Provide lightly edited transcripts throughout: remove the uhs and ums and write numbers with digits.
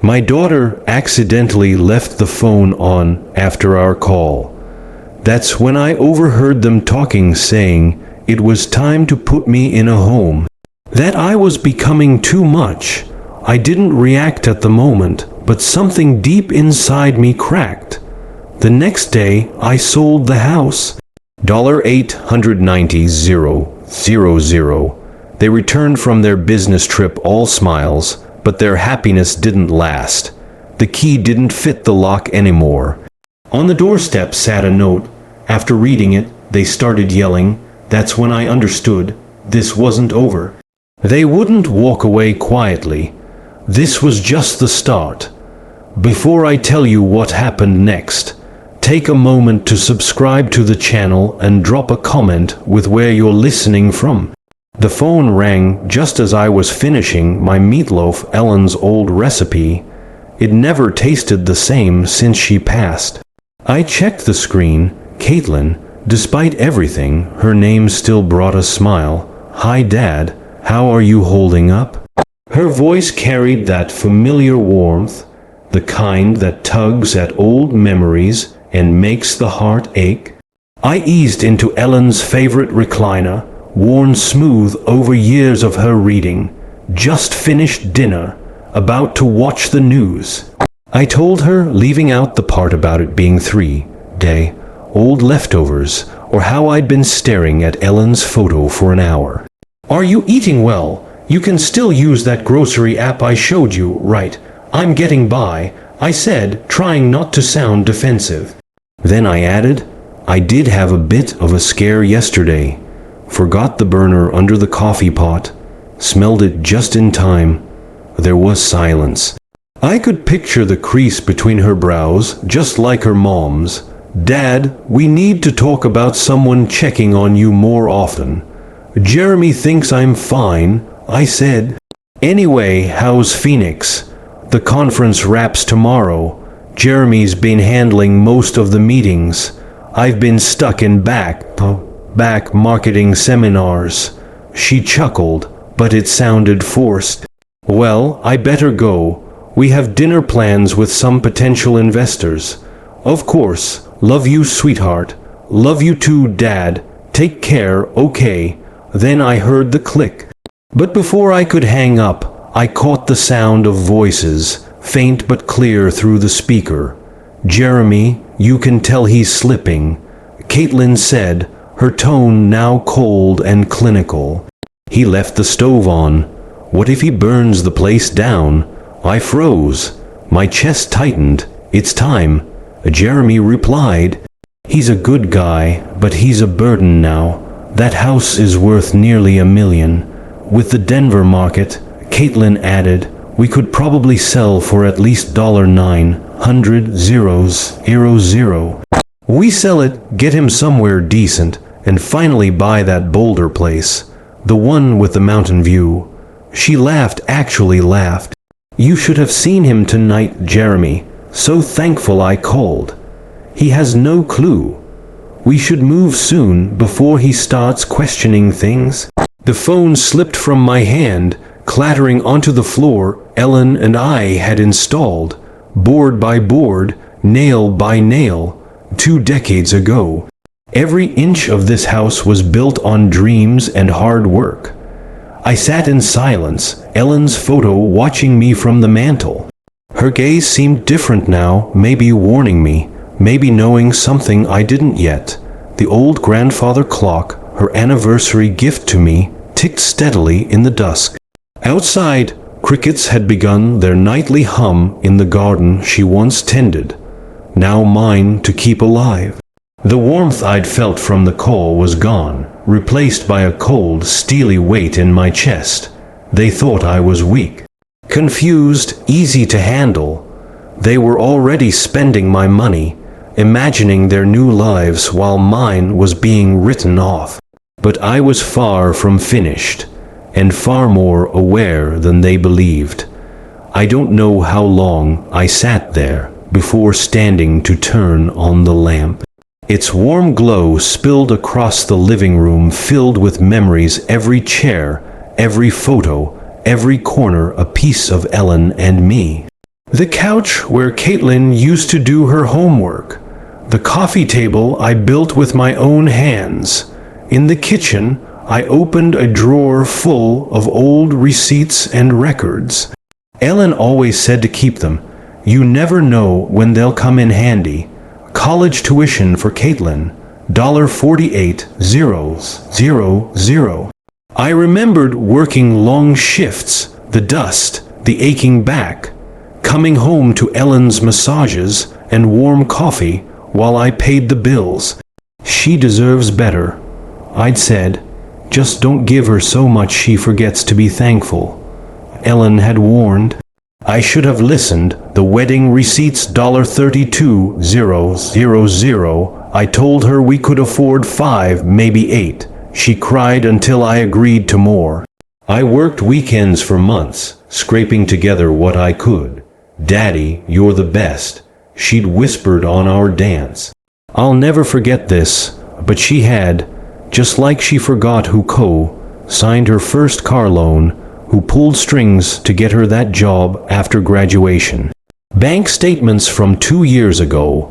My daughter accidentally left the phone on after our call. That's when I overheard them talking, saying it was time to put me in a home. That I was becoming too much. I didn't react at the moment, but something deep inside me cracked. The next day, I sold the house. $890,000. They returned from their business trip all smiles, but their happiness didn't last. The key didn't fit the lock anymore. On the doorstep sat a note. After reading it, they started yelling. That's when I understood this wasn't over. They wouldn't walk away quietly. This was just the start. Before I tell you what happened next, take a moment to subscribe to the channel and drop a comment with where you're listening from. The phone rang just as I was finishing my meatloaf, Ellen's old recipe. It never tasted the same since she passed. I checked the screen. Caitlin, despite everything, her name still brought a smile. Hi Dad, how are you holding up? Her voice carried that familiar warmth, the kind that tugs at old memories and makes the heart ache. I eased into Ellen's favorite recliner, worn smooth over years of her reading, just finished dinner, about to watch the news. I told her, leaving out the part about it being 3-day-old leftovers, or how I'd been staring at Ellen's photo for an hour. Are you eating well? You can still use that grocery app I showed you, right? I'm getting by, I said, trying not to sound defensive. Then I added, I did have a bit of a scare yesterday. Forgot the burner under the coffee pot. Smelled it just in time. There was silence. I could picture the crease between her brows, just like her mom's. Dad, we need to talk about someone checking on you more often. Jeremy thinks I'm fine, I said. Anyway, how's Phoenix? The conference wraps tomorrow. Jeremy's been handling most of the meetings. I've been stuck in back marketing seminars. She chuckled, but it sounded forced. Well, I better go. We have dinner plans with some potential investors. Of course. Love you, sweetheart. Love you too, Dad. Take care, okay. Then I heard the click. But before I could hang up, I caught the sound of voices, faint but clear through the speaker. Jeremy, you can tell he's slipping, Caitlin said, her tone now cold and clinical. He left the stove on. What if he burns the place down? I froze. My chest tightened. It's time. Jeremy replied. He's a good guy, but he's a burden now. That house is worth nearly $1 million. With the Denver market, Caitlin added, we could probably sell for at least $900,000. We sell it, get him somewhere decent, and finally buy that Boulder place, the one with the mountain view. She laughed, actually laughed. You should have seen him tonight, Jeremy. So thankful I called. He has no clue. We should move soon before he starts questioning things. The phone slipped from my hand, clattering onto the floor Ellen and I had installed, board by board, nail by nail, 2 decades ago. Every inch of this house was built on dreams and hard work. I sat in silence, Ellen's photo watching me from the mantel. Her gaze seemed different now, maybe warning me, maybe knowing something I didn't yet. The old grandfather clock, her anniversary gift to me, ticked steadily in the dusk. Outside, crickets had begun their nightly hum in the garden she once tended, now mine to keep alive. The warmth I'd felt from the call was gone, replaced by a cold, steely weight in my chest. They thought I was weak. Confused, easy to handle. They were already spending my money, imagining their new lives while mine was being written off. But I was far from finished, and far more aware than they believed. I don't know how long I sat there before standing to turn on the lamp. Its warm glow spilled across the living room, filled with memories, every chair, every photo, every corner a piece of Ellen and me. The couch where Caitlin used to do her homework. The coffee table I built with my own hands. In the kitchen, I opened a drawer full of old receipts and records. Ellen always said to keep them. You never know when they'll come in handy. College tuition for Caitlin, $48,000. I remembered working long shifts, the dust, the aching back, coming home to Ellen's massages and warm coffee while I paid the bills. She deserves better, I'd said. Just don't give her so much she forgets to be thankful. Ellen had warned. I should have listened. The wedding receipts, $32,000. I told her we could afford 5, maybe 8. She cried until I agreed to more. I worked weekends for months, scraping together what I could. Daddy, you're the best, she'd whispered on our dance. I'll never forget this, but she had, just like she forgot who signed her first car loan, who pulled strings to get her that job after graduation. Bank statements from 2 years ago.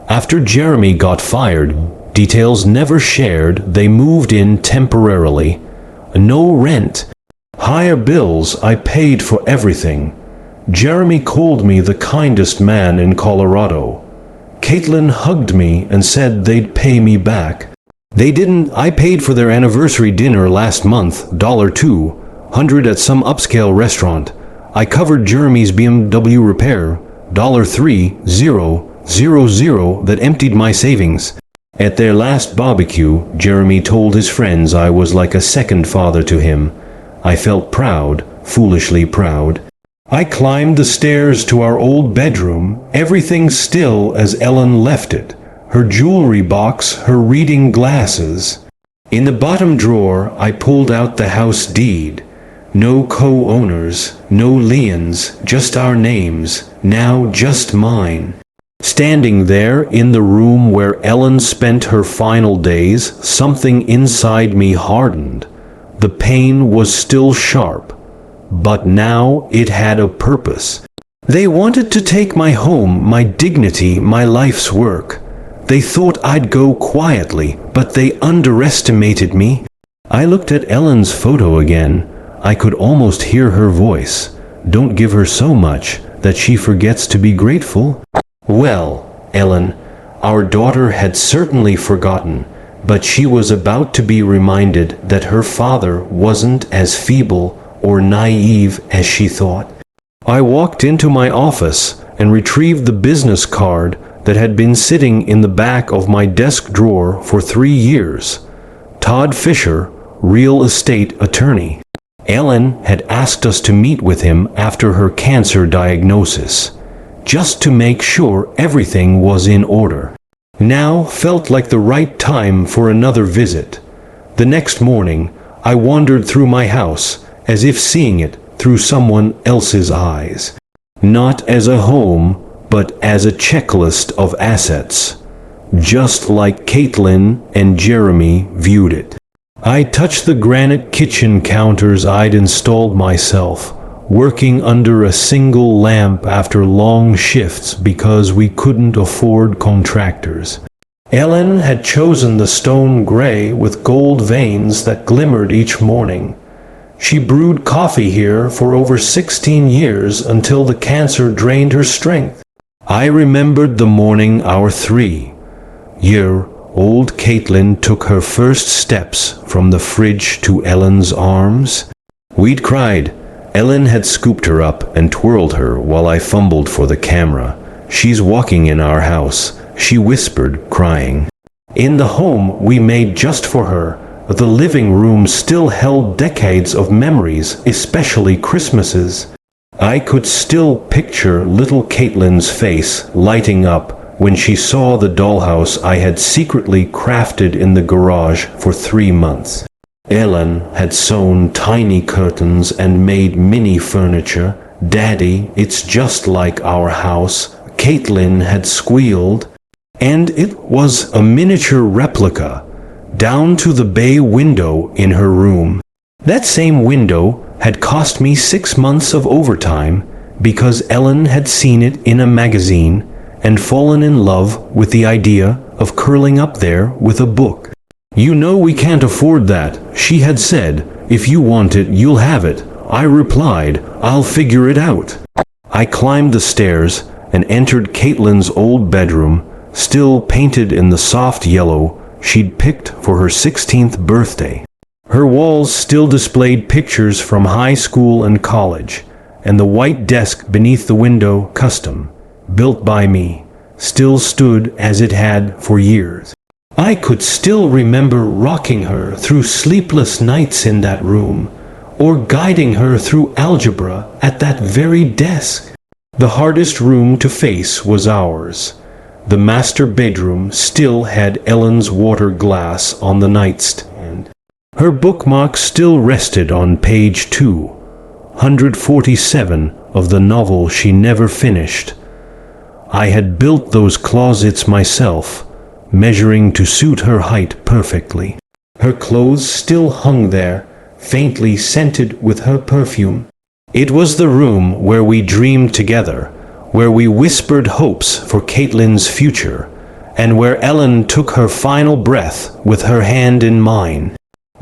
After Jeremy got fired, details never shared, they moved in temporarily. No rent. Higher bills, I paid for everything. Jeremy called me the kindest man in Colorado. Caitlin hugged me and said they'd pay me back. They didn't. I paid for their anniversary dinner last month, $200 at some upscale restaurant. I covered Jeremy's BMW repair, $3,000 that emptied my savings. At their last barbecue, Jeremy told his friends I was like a second father to him. I felt proud, foolishly proud. I climbed the stairs to our old bedroom, everything still as Ellen left it. Her jewelry box, her reading glasses. In the bottom drawer, I pulled out the house deed. No co-owners, no liens, just our names, now just mine. Standing there in the room where Ellen spent her final days, something inside me hardened. The pain was still sharp, but now it had a purpose. They wanted to take my home, my dignity, my life's work. They thought I'd go quietly, but they underestimated me. I looked at Ellen's photo again. I could almost hear her voice. Don't give her so much that she forgets to be grateful. Well, Ellen, our daughter had certainly forgotten, but she was about to be reminded that her father wasn't as feeble or naive as she thought. I walked into my office and retrieved the business card that had been sitting in the back of my desk drawer for 3 years. Todd Fisher, real estate attorney. Ellen had asked us to meet with him after her cancer diagnosis, just to make sure everything was in order. Now felt like the right time for another visit. The next morning, I wandered through my house, as if seeing it through someone else's eyes. Not as a home, but as a checklist of assets, just like Caitlin and Jeremy viewed it. I touched the granite kitchen counters I'd installed myself, working under a single lamp after long shifts because we couldn't afford contractors. Ellen had chosen the stone gray with gold veins that glimmered each morning. She brewed coffee here for over 16 years until the cancer drained her strength. I remembered the morning our 3-year-old Caitlin took her first steps from the fridge to Ellen's arms. We'd cried. Ellen had scooped her up and twirled her while I fumbled for the camera. She's walking in our house, she whispered, crying. In the home we made just for her, the living room still held decades of memories, especially Christmases. I could still picture little Caitlin's face lighting up when she saw the dollhouse I had secretly crafted in the garage for 3 months. Ellen had sewn tiny curtains and made mini furniture. Daddy, it's just like our house, Caitlin had squealed. And it was a miniature replica, down to the bay window in her room. That same window had cost me 6 months of overtime, because Ellen had seen it in a magazine and fallen in love with the idea of curling up there with a book. "You know we can't afford that," she had said. "If you want it, you'll have it." I replied, "I'll figure it out." I climbed the stairs and entered Caitlin's old bedroom, still painted in the soft yellow she'd picked for her 16th birthday. Her walls still displayed pictures from high school and college, and the white desk beneath the window, custom, built by me, still stood as it had for years. I could still remember rocking her through sleepless nights in that room, or guiding her through algebra at that very desk. The hardest room to face was ours. The master bedroom still had Ellen's water glass on the nightstand. Her bookmark still rested on page 247 of the novel she never finished. I had built those closets myself, measuring to suit her height perfectly. Her clothes still hung there, faintly scented with her perfume. It was the room where we dreamed together, where we whispered hopes for Caitlin's future, and where Ellen took her final breath with her hand in mine.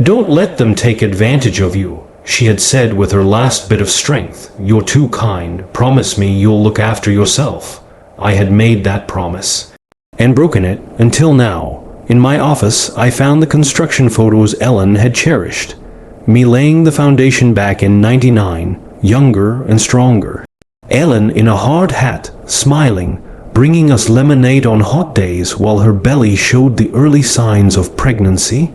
"Don't let them take advantage of you," she had said with her last bit of strength. "You're too kind. Promise me you'll look after yourself." I had made that promise, and broken it until now. In my office, I found the construction photos Ellen had cherished. Me laying the foundation back in '99, younger and stronger. Ellen in a hard hat, smiling, bringing us lemonade on hot days while her belly showed the early signs of pregnancy.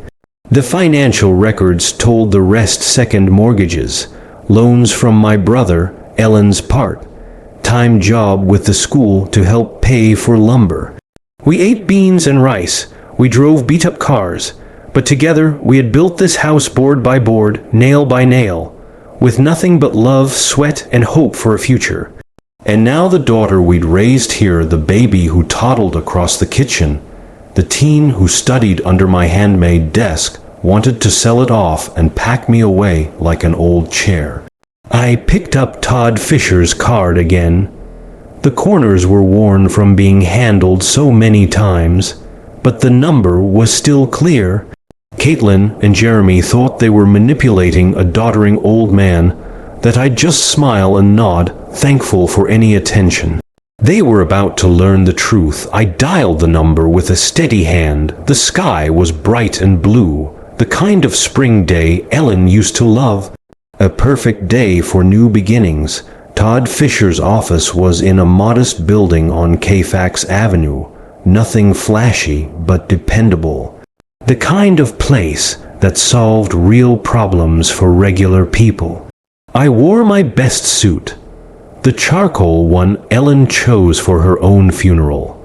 The financial records told the rest: second mortgages, loans from my brother, Ellen's part-time job with the school to help pay for lumber. We ate beans and rice, we drove beat-up cars, but together we had built this house board by board, nail by nail, with nothing but love, sweat, and hope for a future. And now the daughter we'd raised here, the baby who toddled across the kitchen, the teen who studied under my handmade desk, wanted to sell it off and pack me away like an old chair. I picked up Todd Fisher's card again. The corners were worn from being handled so many times, but the number was still clear. Caitlin and Jeremy thought they were manipulating a doddering old man, that I'd just smile and nod, thankful for any attention. They were about to learn the truth. I dialed the number with a steady hand. The sky was bright and blue, the kind of spring day Ellen used to love. A perfect day for new beginnings. Todd Fisher's office was in a modest building on Kfax Avenue. Nothing flashy, but dependable. The kind of place that solved real problems for regular people. I wore my best suit, the charcoal one Ellen chose for her own funeral,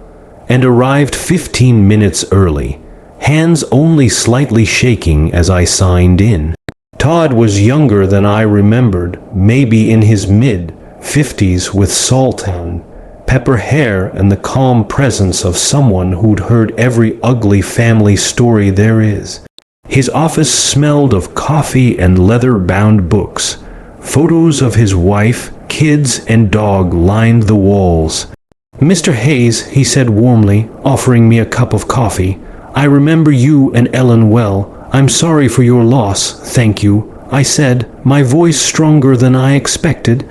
and arrived 15 minutes early, hands only slightly shaking as I signed in. Todd was younger than I remembered, maybe in his mid-50s, with salt and pepper hair and the calm presence of someone who'd heard every ugly family story there is. His office smelled of coffee and leather-bound books. Photos of his wife, kids, and dog lined the walls. "Mr. Hayes," he said warmly, offering me a cup of coffee, "I remember you and Ellen well. I'm sorry for your loss, thank you," I said, my voice stronger than I expected.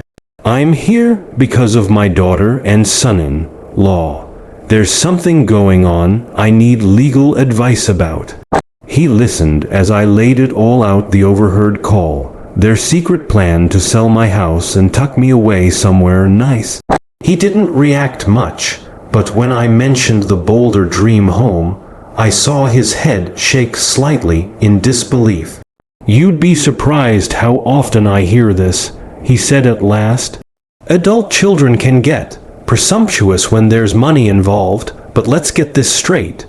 "I'm here because of my daughter and son-in-law. There's something going on I need legal advice about." He listened as I laid it all out, the overheard call, their secret plan to sell my house and tuck me away somewhere nice. He didn't react much, but when I mentioned the Boulder dream home, I saw his head shake slightly in disbelief. "You'd be surprised how often I hear this," he said at last. "Adult children can get presumptuous when there's money involved, but let's get this straight.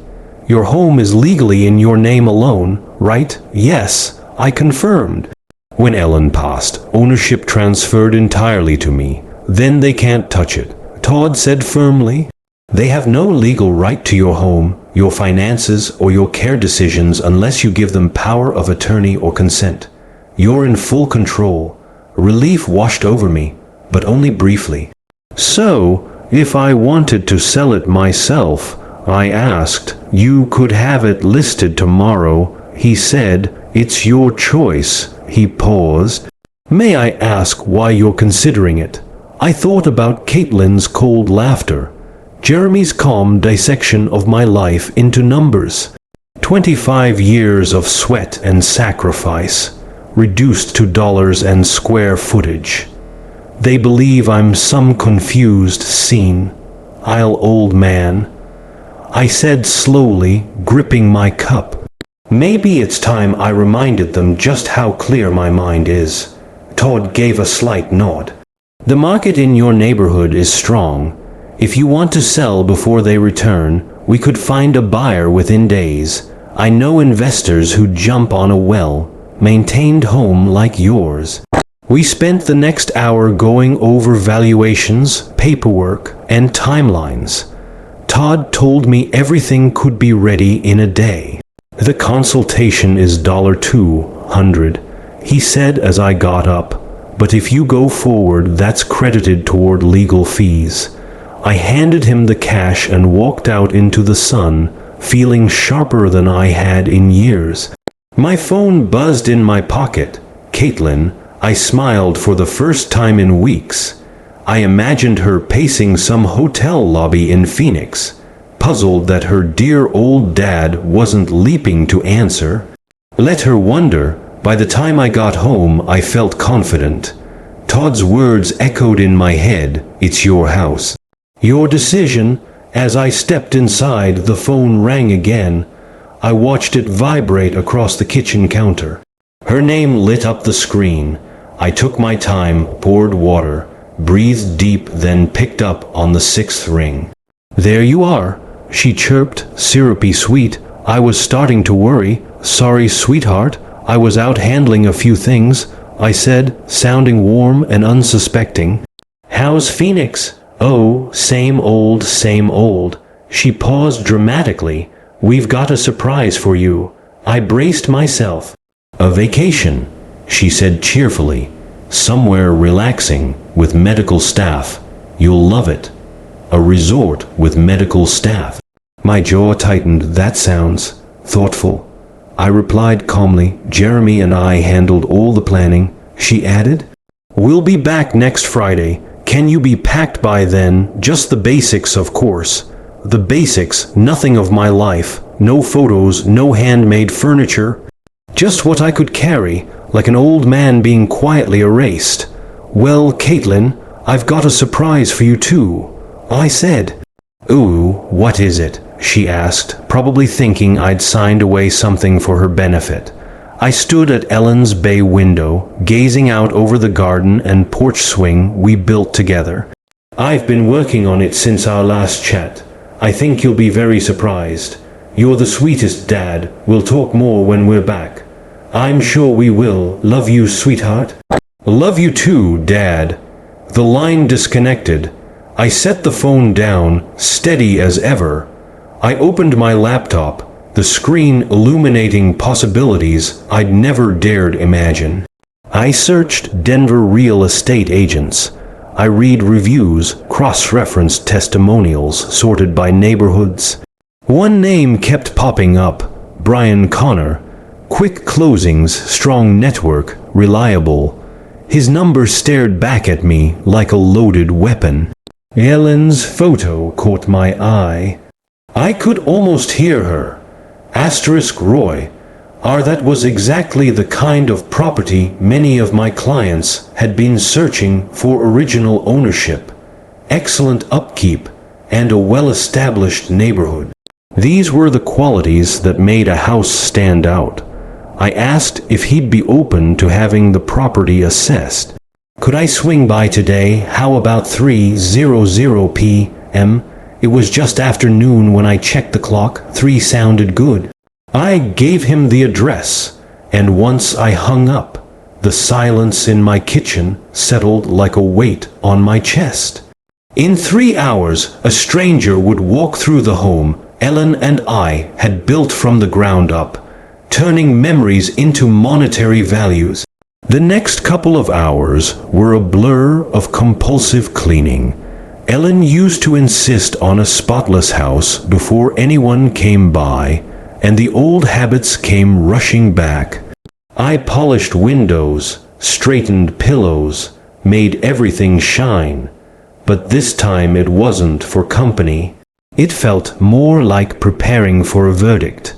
Your home is legally in your name alone, right?" "Yes," I confirmed. "When Ellen passed, ownership transferred entirely to me. Then they can't touch it," Todd said firmly. "They have no legal right to your home, your finances, or your care decisions unless you give them power of attorney or consent. You're in full control." Relief washed over me. but only briefly. So, if I wanted to sell it myself, I asked. You could have it listed tomorrow, he said. It's your choice. He paused. May I ask why you're considering it? I thought about Caitlin's cold laughter, Jeremy's calm dissection of my life into numbers. 25 years of sweat and sacrifice, reduced to dollars and square footage. They believe I'm some confused, senile old man. I said slowly, gripping my cup. Maybe it's time I reminded them just how clear my mind is. Todd gave a slight nod. The market in your neighborhood is strong. If you want to sell before they return, we could find a buyer within days. I know investors who jump on a well-maintained home like yours. We spent the next hour going over valuations, paperwork, and timelines. Todd told me everything could be ready in a day. The consultation is $200, he said as I got up. But if you go forward, that's credited toward legal fees. I handed him the cash and walked out into the sun, feeling sharper than I had in years. My phone buzzed in my pocket. Caitlin, I smiled for the first time in weeks. I imagined her pacing some hotel lobby in Phoenix, puzzled that her dear old dad wasn't leaping to answer. Let her wonder. By the time I got home, I felt confident. Todd's words echoed in my head. It's your house. Your decision. As I stepped inside, the phone rang again. I watched it vibrate across the kitchen counter. Her name lit up the screen. I took my time, poured water, breathed deep, then picked up on the 6th ring. There you are, she chirped, syrupy sweet. I was starting to worry. Sorry, sweetheart. I was out handling a few things, I said, sounding warm and unsuspecting. How's Phoenix? Oh, same old, same old. She paused dramatically. We've got a surprise for you. I braced myself. A vacation, she said cheerfully. Somewhere relaxing, with medical staff. You'll love it. A resort with medical staff. My jaw tightened. That sounds thoughtful. I replied calmly. Jeremy and I handled all the planning, she added. We'll be back next Friday. Can you be packed by then? Just the basics, of course. The basics, nothing of my life. No photos, no handmade furniture. Just what I could carry, like an old man being quietly erased. Well, Caitlin, I've got a surprise for you too, I said. Ooh, what is it? She asked, probably thinking I'd signed away something for her benefit. I stood at Ellen's bay window, gazing out over the garden and porch swing we built together. I've been working on it since our last chat. I think you'll be very surprised. You're the sweetest, Dad. We'll talk more when we're back. I'm sure we will. Love you, sweetheart. Love you too, Dad. The line disconnected. I set the phone down, steady as ever. I opened my laptop, the screen illuminating possibilities I'd never dared imagine. I searched Denver real estate agents. I read reviews, cross-referenced testimonials sorted by neighborhoods. One name kept popping up, Brian Connor. Quick closings, strong network, reliable. His number stared back at me like a loaded weapon. Ellen's photo caught my eye. I could almost hear her. Asterisk Roy. That was exactly the kind of property many of my clients had been searching for: original ownership, excellent upkeep, and a well-established neighborhood. These were the qualities that made a house stand out. I asked if he'd be open to having the property assessed. Could I swing by today? How about 3:00 p.m.? It was just after noon when I checked the clock. 3 sounded good. I gave him the address, and once I hung up, the silence in my kitchen settled like a weight on my chest. In 3 hours, a stranger would walk through the home Ellen and I had built from the ground up, turning memories into monetary values. The next couple of hours were a blur of compulsive cleaning. Ellen used to insist on a spotless house before anyone came by, and the old habits came rushing back. I polished windows, straightened pillows, made everything shine. But this time it wasn't for company. It felt more like preparing for a verdict.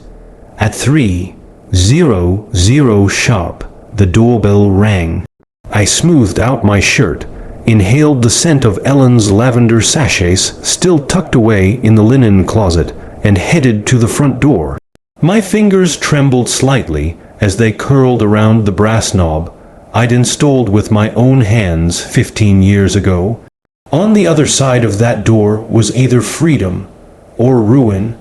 At 3:00 sharp, the doorbell rang. I smoothed out my shirt, inhaled the scent of Ellen's lavender sachets still tucked away in the linen closet, and headed to the front door. My fingers trembled slightly as they curled around the brass knob I'd installed with my own hands 15 years ago. On the other side of that door was either freedom or ruin.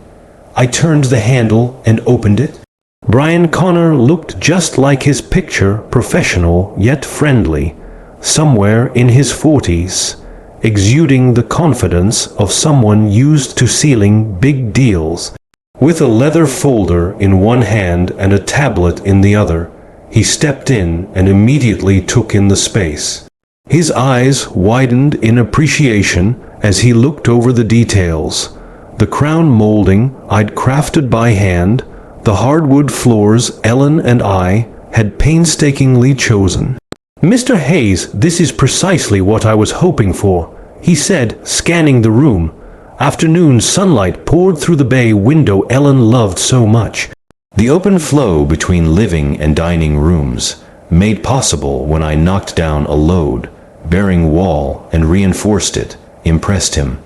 I turned the handle and opened it. Brian Connor looked just like his picture, professional yet friendly, somewhere in his 40s, exuding the confidence of someone used to sealing big deals. With a leather folder in one hand and a tablet in the other, he stepped in and immediately took in the space. His eyes widened in appreciation as he looked over the details. The crown molding I'd crafted by hand, the hardwood floors Ellen and I had painstakingly chosen. "Mr. Hayes, this is precisely what I was hoping for," he said, scanning the room. Afternoon sunlight poured through the bay window Ellen loved so much. The open flow between living and dining rooms, made possible when I knocked down a load-bearing wall and reinforced it, impressed him.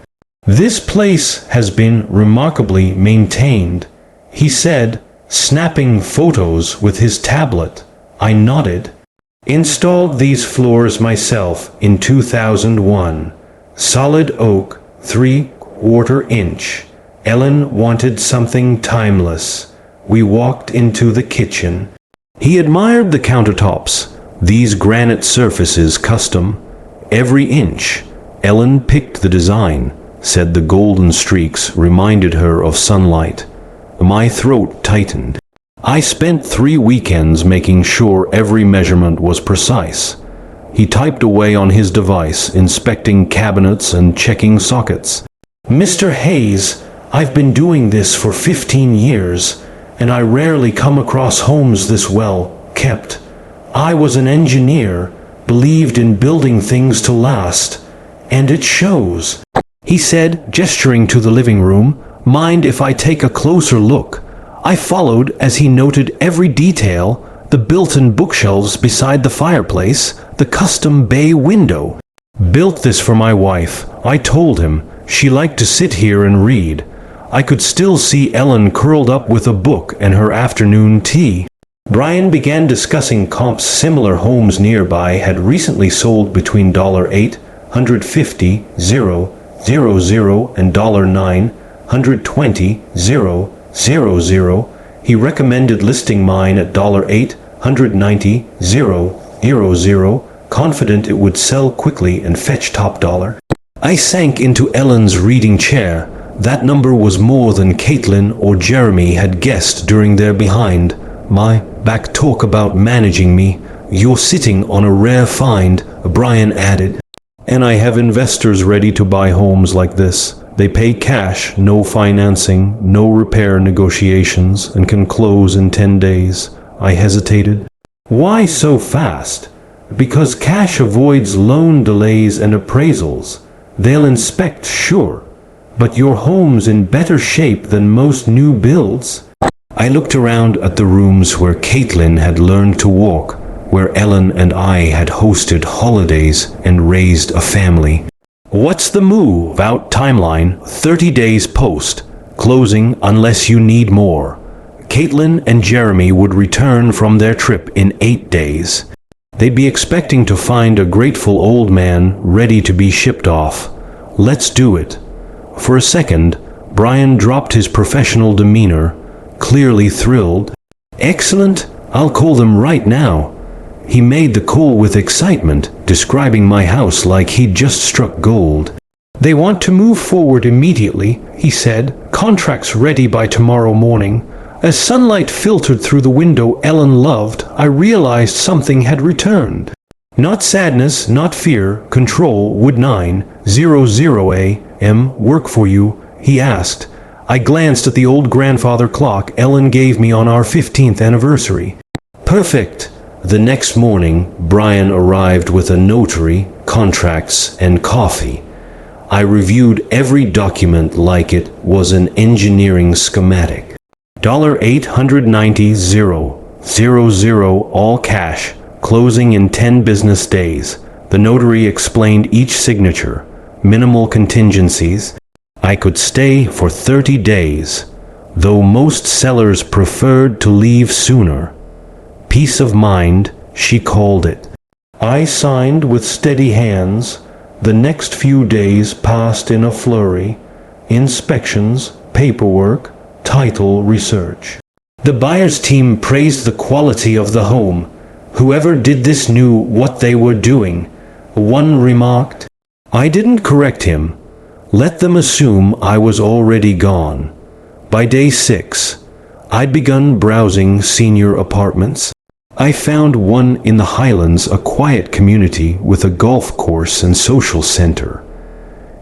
"This place has been remarkably maintained," he said, snapping photos with his tablet. I nodded. "Installed these floors myself in 2001. Solid oak, 3/4 inch. Ellen wanted something timeless." We walked into the kitchen. He admired the countertops, these granite surfaces custom. Every inch. Ellen picked the design, said the golden streaks reminded her of sunlight. My throat tightened. I spent 3 weekends making sure every measurement was precise. He typed away on his device, inspecting cabinets and checking sockets. "Mr. Hayes, I've been doing this for 15 years, and I rarely come across homes this well kept. I was an engineer, believed in building things to last, and it shows," he said, gesturing to the living room. "Mind if I take a closer look?" I followed as he noted every detail, the built-in bookshelves beside the fireplace, the custom bay window. "Built this for my wife," I told him. "She liked to sit here and read." I could still see Ellen curled up with a book and her afternoon tea. Brian began discussing comps. Similar homes nearby had recently sold between $850,000 and $920,000. He recommended listing mine at $890,000, confident it would sell quickly and fetch top dollar. I sank into Ellen's reading chair. That number was more than Caitlin or Jeremy had guessed during their behind my back talk about managing me. "You're sitting on a rare find," Brian added. "And I have investors ready to buy homes like this. They pay cash, no financing, no repair negotiations, and can close in 10 days. I hesitated. "Why so fast?" "Because cash avoids loan delays and appraisals. They'll inspect, sure, but your home's in better shape than most new builds." I looked around at the rooms where Caitlin had learned to walk, where Ellen and I had hosted holidays and raised a family. "What's the move out timeline?" 30 days post. Closing unless you need more. Caitlin and Jeremy would return from their trip in 8 days. They'd be expecting to find a grateful old man ready to be shipped off. Let's do it. For a second, Brian dropped his professional demeanor, clearly thrilled. "Excellent, I'll call them right now." He made the call with excitement, describing my house like he'd just struck gold. "They want to move forward immediately," he said. "Contracts ready by tomorrow morning. As sunlight filtered through the window Ellen loved, I realized something had returned. Not sadness, not fear, control. Would 9:00 a.m. work for you? He asked. I glanced at the old grandfather clock Ellen gave me on our 15th anniversary. Perfect. The next morning, Brian arrived with a notary, contracts, and coffee. I reviewed every document like it was an engineering schematic. $890,000, all cash, closing in 10 business days. The notary explained each signature, minimal contingencies. I could stay for 30 days, though most sellers preferred to leave sooner. Peace of mind, she called it. I signed with steady hands. The next few days passed in a flurry. Inspections, paperwork, title research. The buyer's team praised the quality of the home. Whoever did this knew what they were doing, one remarked. I didn't correct him. Let them assume I was already gone. By day 6, I'd begun browsing senior apartments. I found one in the Highlands, a quiet community with a golf course and social center.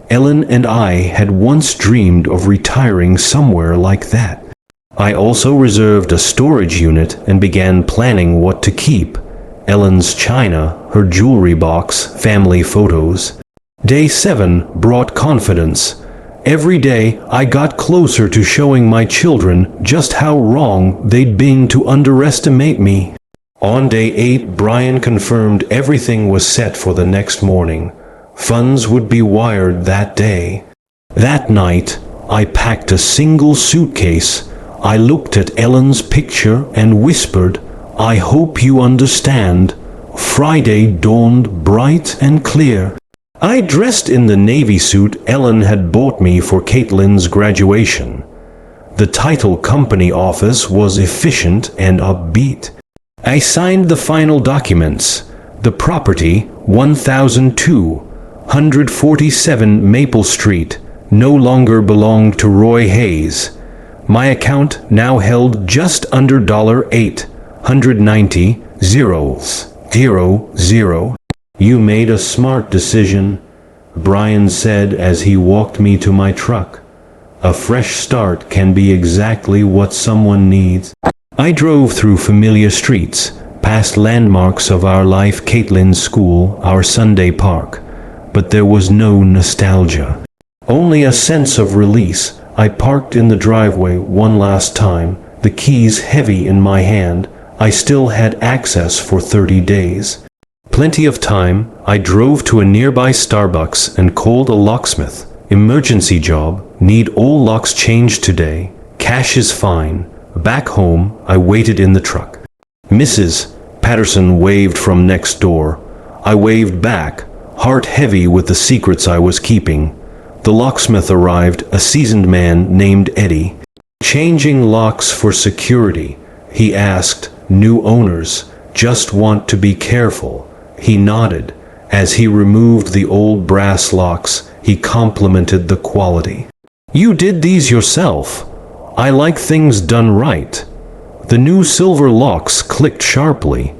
Ellen and I had once dreamed of retiring somewhere like that. I also reserved a storage unit and began planning what to keep. Ellen's china, her jewelry box, family photos. Day 7 brought confidence. Every day I got closer to showing my children just how wrong they'd been to underestimate me. On day 8, Brian confirmed everything was set for the next morning. Funds would be wired that day. That night, I packed a single suitcase. I looked at Ellen's picture and whispered, I hope you understand. Friday dawned bright and clear. I dressed in the navy suit Ellen had bought me for Caitlin's graduation. The title company office was efficient and upbeat. I signed the final documents. The property, 1247 Maple Street, no longer belonged to Roy Hayes. My account now held just under $890,000. You made a smart decision, Brian said as he walked me to my truck. A fresh start can be exactly what someone needs. I drove through familiar streets, past landmarks of our life, Caitlin's school, our Sunday park, but there was no nostalgia. Only a sense of release. I parked in the driveway one last time, the keys heavy in my hand. I still had access for 30 days. Plenty of time. I drove to a nearby Starbucks and called a locksmith. Emergency job. Need all locks changed today. Cash is fine. Back home, I waited in the truck. Mrs. Patterson waved from next door. I waved back, heart heavy with the secrets I was keeping. The locksmith arrived, a seasoned man named Eddie. Changing locks for security, he asked. New owners just want to be careful. He nodded. As he removed the old brass locks, he complimented the quality. You did these yourself. I like things done right. The new silver locks clicked sharply.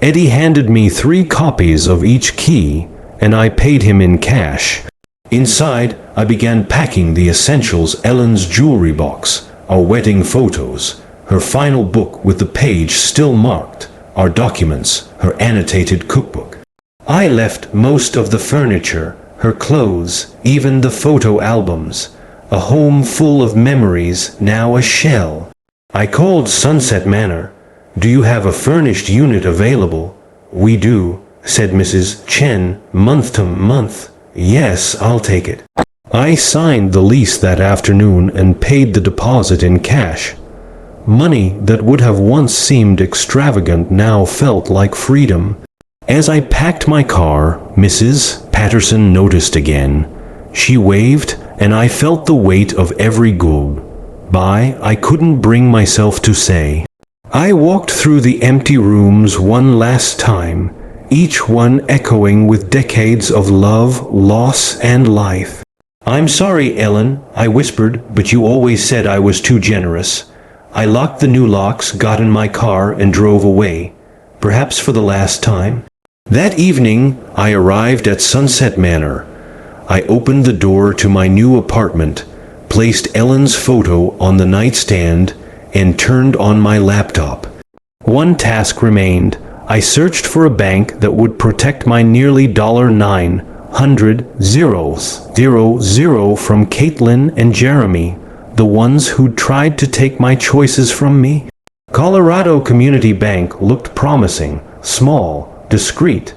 Eddie handed me 3 copies of each key, and I paid him in cash. Inside, I began packing the essentials: Ellen's jewelry box, our wedding photos, her final book with the page still marked, our documents, her annotated cookbook. I left most of the furniture, her clothes, even the photo albums. A home full of memories, now a shell. I called Sunset Manor. Do you have a furnished unit available? We do, said Mrs. Chen, month to month. Yes, I'll take it. I signed the lease that afternoon and paid the deposit in cash. Money that would have once seemed extravagant now felt like freedom. As I packed my car, Mrs. Patterson noticed again. She waved, and I felt the weight of every goodbye I couldn't bring myself to say. I walked through the empty rooms one last time, each one echoing with decades of love, loss, and life. I'm sorry, Ellen, I whispered, but you always said I was too generous. I locked the new locks, got in my car, and drove away, perhaps for the last time. That evening, I arrived at Sunset Manor. I opened the door to my new apartment, placed Ellen's photo on the nightstand, and turned on my laptop. One task remained. I searched for a bank that would protect my nearly $900,000 from Caitlin and Jeremy, the ones who'd tried to take my choices from me. Colorado Community Bank looked promising, small, discreet,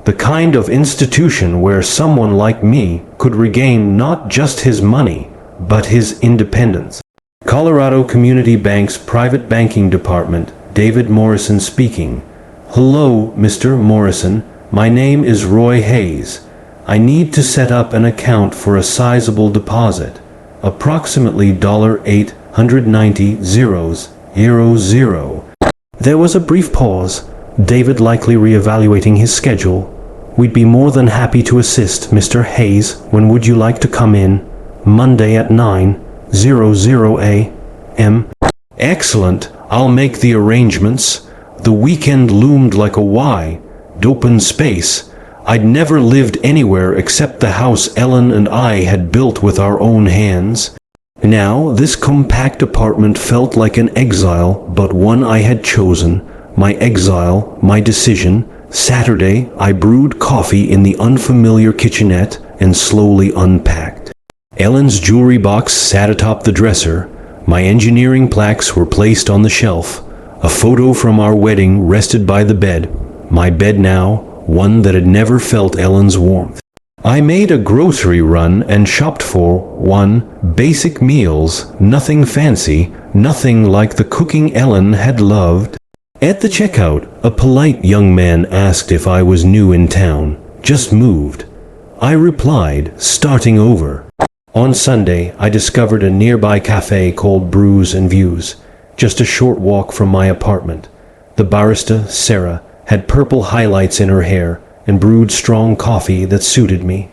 the kind of institution where someone like me could regain not just his money, but his independence. Colorado Community Bank's private banking department, David Morrison speaking. Hello, Mr. Morrison. My name is Roy Hayes. I need to set up an account for a sizable deposit, approximately $890,000. There was a brief pause, David likely reevaluating his schedule. We'd be more than happy to assist, Mr. Hayes. When would you like to come in? Monday at 9:00 a.m. Excellent. I'll make the arrangements. The weekend loomed like a wide open space. I'd never lived anywhere except the house Ellen and I had built with our own hands. Now, this compact apartment felt like an exile, but one I had chosen. My exile, my decision. Saturday, I brewed coffee in the unfamiliar kitchenette and slowly unpacked. Ellen's jewelry box sat atop the dresser. My engineering plaques were placed on the shelf. A photo from our wedding rested by the bed. My bed now, one that had never felt Ellen's warmth. I made a grocery run and shopped for basic meals, nothing fancy, nothing like the cooking Ellen had loved. At the checkout, a polite young man asked if I was new in town, just moved. I replied, starting over. On Sunday, I discovered a nearby cafe called Brews and Views, just a short walk from my apartment. The barista, Sarah, had purple highlights in her hair and brewed strong coffee that suited me.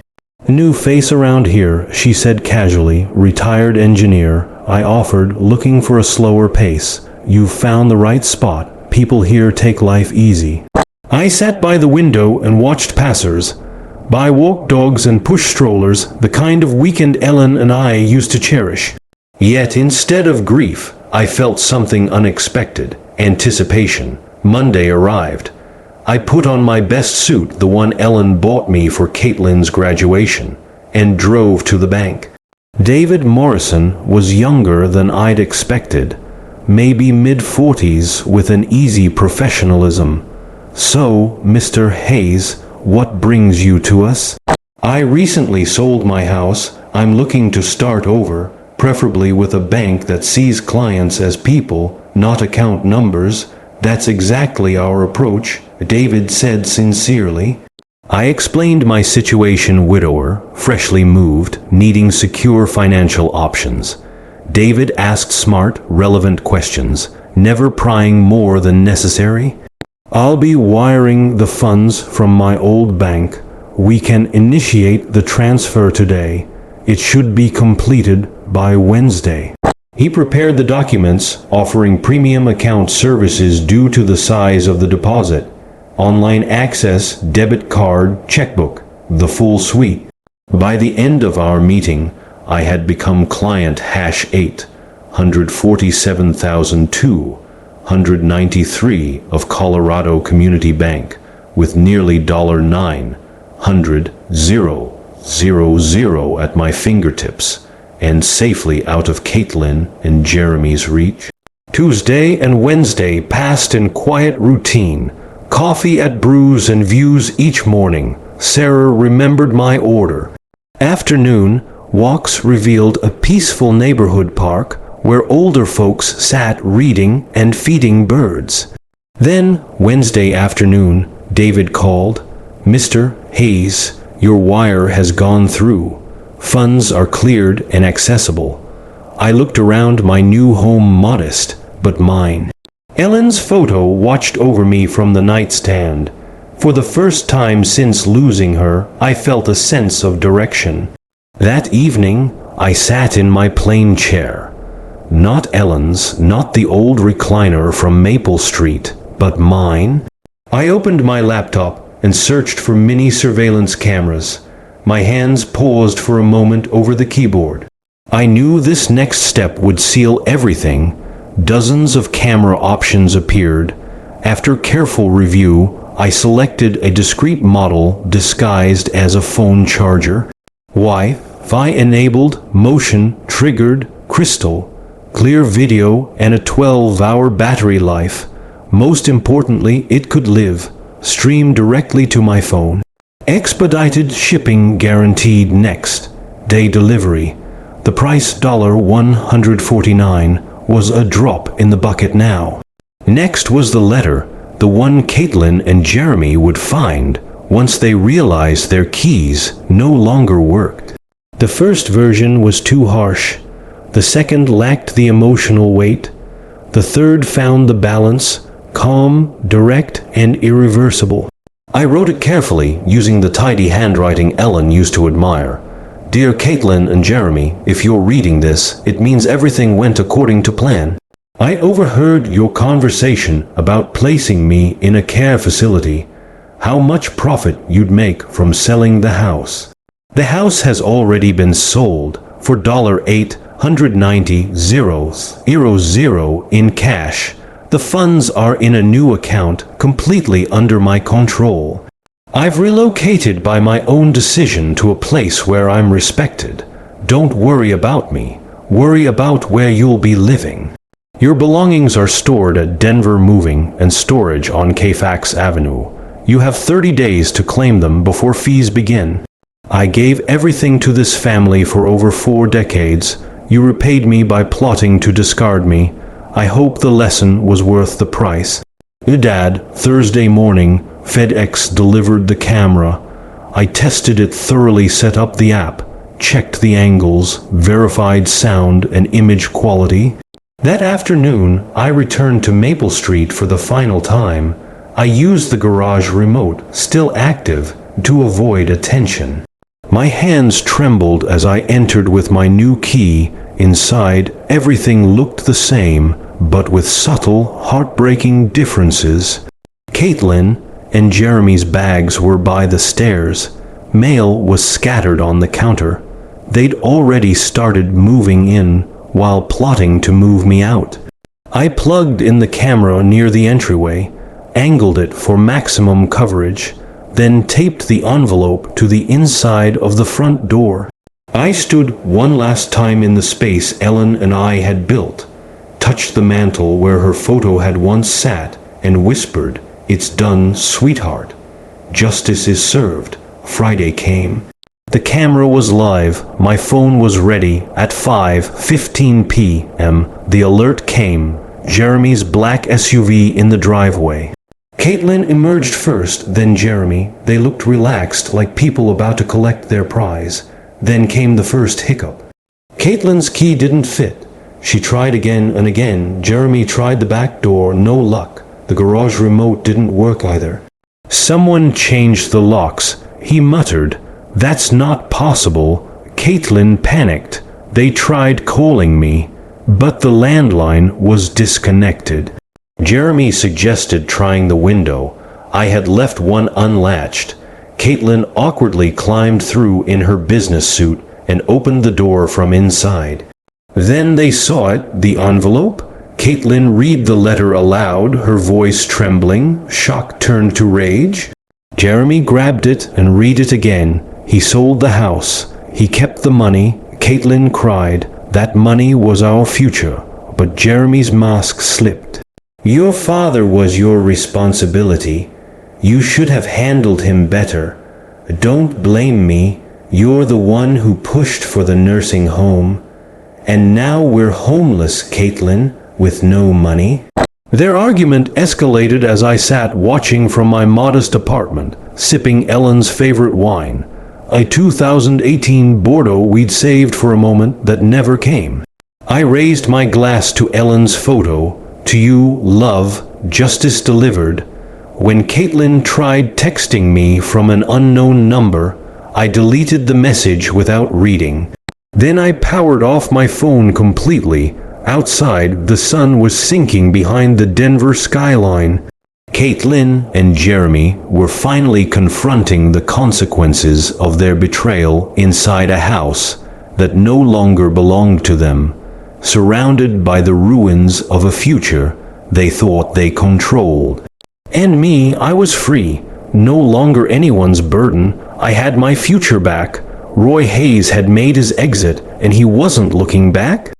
New face around here, she said casually, retired engineer. I offered, looking for a slower pace. You've found the right spot. People here take life easy. I sat by the window and watched passers by, walk dogs and push strollers, the kind of weekend Ellen and I used to cherish. Yet instead of grief, I felt something unexpected, anticipation. Monday arrived. I put on my best suit, the one Ellen bought me for Caitlin's graduation, and drove to the bank. David Morrison was younger than I'd expected, maybe mid-40s with an easy professionalism. So, Mr. Hayes, what brings you to us? I recently sold my house. I'm looking to start over, preferably with a bank that sees clients as people, not account numbers. That's exactly our approach, David said sincerely. I explained my situation, widower, freshly moved, needing secure financial options. David asked smart, relevant questions, never prying more than necessary. I'll be wiring the funds from my old bank. We can initiate the transfer today. It should be completed by Wednesday. He prepared the documents, offering premium account services due to the size of the deposit. Online access, debit card, checkbook, the full suite. By the end of our meeting, I had become client #8, 147,293 of Colorado Community Bank, with nearly $900,000 at my fingertips, and safely out of Caitlin and Jeremy's reach. Tuesday and Wednesday passed in quiet routine. Coffee at Brews and Views each morning. Sarah remembered my order. Afternoon, walks revealed a peaceful neighborhood park where older folks sat reading and feeding birds. Then, Wednesday afternoon, David called. Mr. Hayes, your wire has gone through. Funds are cleared and accessible. I looked around my new home, modest, but mine. Ellen's photo watched over me from the nightstand. For the first time since losing her, I felt a sense of direction. That evening, I sat in my plain chair. not Ellen's, not the old recliner from Maple Street, but mine. I opened my laptop and searched for mini surveillance cameras. My hands paused for a moment over the keyboard. I knew this next step would seal everything. Dozens of camera options appeared. After careful review, I selected a discrete model disguised as a phone charger. Wi-Fi enabled, motion triggered, crystal clear video, and a 12-hour battery life. Most importantly, it could live, stream directly to my phone. Expedited shipping guaranteed next day delivery. The price $149 was a drop in the bucket now. Next was the letter, the one Caitlin and Jeremy would find once they realized their keys no longer worked. The first version was too harsh. The second lacked the emotional weight. The third found the balance, calm, direct, and irreversible. I wrote it carefully, using the tidy handwriting Ellen used to admire. Dear Caitlin and Jeremy, if you're reading this, it means everything went according to plan. I overheard your conversation about placing me in a care facility, how much profit you'd make from selling the house. The house has already been sold for $890,000 in cash. The funds are in a new account completely under my control. I've relocated by my own decision to a place where I'm respected. Don't worry about me. Worry about where you'll be living. Your belongings are stored at Denver Moving and Storage on Kfax Avenue. You have 30 days to claim them before fees begin. I gave everything to this family for over 4 decades. You repaid me by plotting to discard me. I hope the lesson was worth the price. Dad, Thursday morning, FedEx delivered the camera. I tested it thoroughly, set up the app, checked the angles, verified sound and image quality. That afternoon, I returned to Maple Street for the final time. I used the garage remote, still active, to avoid attention. My hands trembled as I entered with my new key. Inside, everything looked the same, but with subtle, heartbreaking differences. Caitlin and Jeremy's bags were by the stairs. Mail was scattered on the counter. They'd already started moving in while plotting to move me out. I plugged in the camera near the entryway, angled it for maximum coverage, then taped the envelope to the inside of the front door. I stood one last time in the space Ellen and I had built, touched the mantel where her photo had once sat, and whispered, "It's done, sweetheart. Justice is served." Friday came. The camera was live, my phone was ready. At 5:15 p.m., the alert came. Jeremy's black SUV in the driveway. Caitlin emerged first, then Jeremy. They looked relaxed, like people about to collect their prize. Then came the first hiccup. Caitlin's key didn't fit. She tried again and again. Jeremy tried the back door, no luck. The garage remote didn't work either. Someone changed the locks, he muttered. That's not possible. Caitlin panicked. They tried calling me, but the landline was disconnected. Jeremy suggested trying the window. I had left one unlatched. Caitlin awkwardly climbed through in her business suit and opened the door from inside. Then they saw it, the envelope. Caitlin read the letter aloud, her voice trembling. Shock turned to rage. Jeremy grabbed it and read it again. He sold the house. He kept the money. Caitlin cried. That money was our future. But Jeremy's mask slipped. Your father was your responsibility. You should have handled him better. Don't blame me. You're the one who pushed for the nursing home. And now we're homeless, Caitlin, with no money. Their argument escalated as I sat watching from my modest apartment, sipping Ellen's favorite wine, a 2018 Bordeaux we'd saved for a moment that never came. I raised my glass to Ellen's photo. To you, love, justice delivered. When Caitlin tried texting me from an unknown number, I deleted the message without reading. Then I powered off my phone completely. Outside, the sun was sinking behind the Denver skyline. Caitlin and Jeremy were finally confronting the consequences of their betrayal inside a house that no longer belonged to them, surrounded by the ruins of a future they thought they controlled. And me, I was free, no longer anyone's burden. I had my future back. Roy Hayes had made his exit, and he wasn't looking back.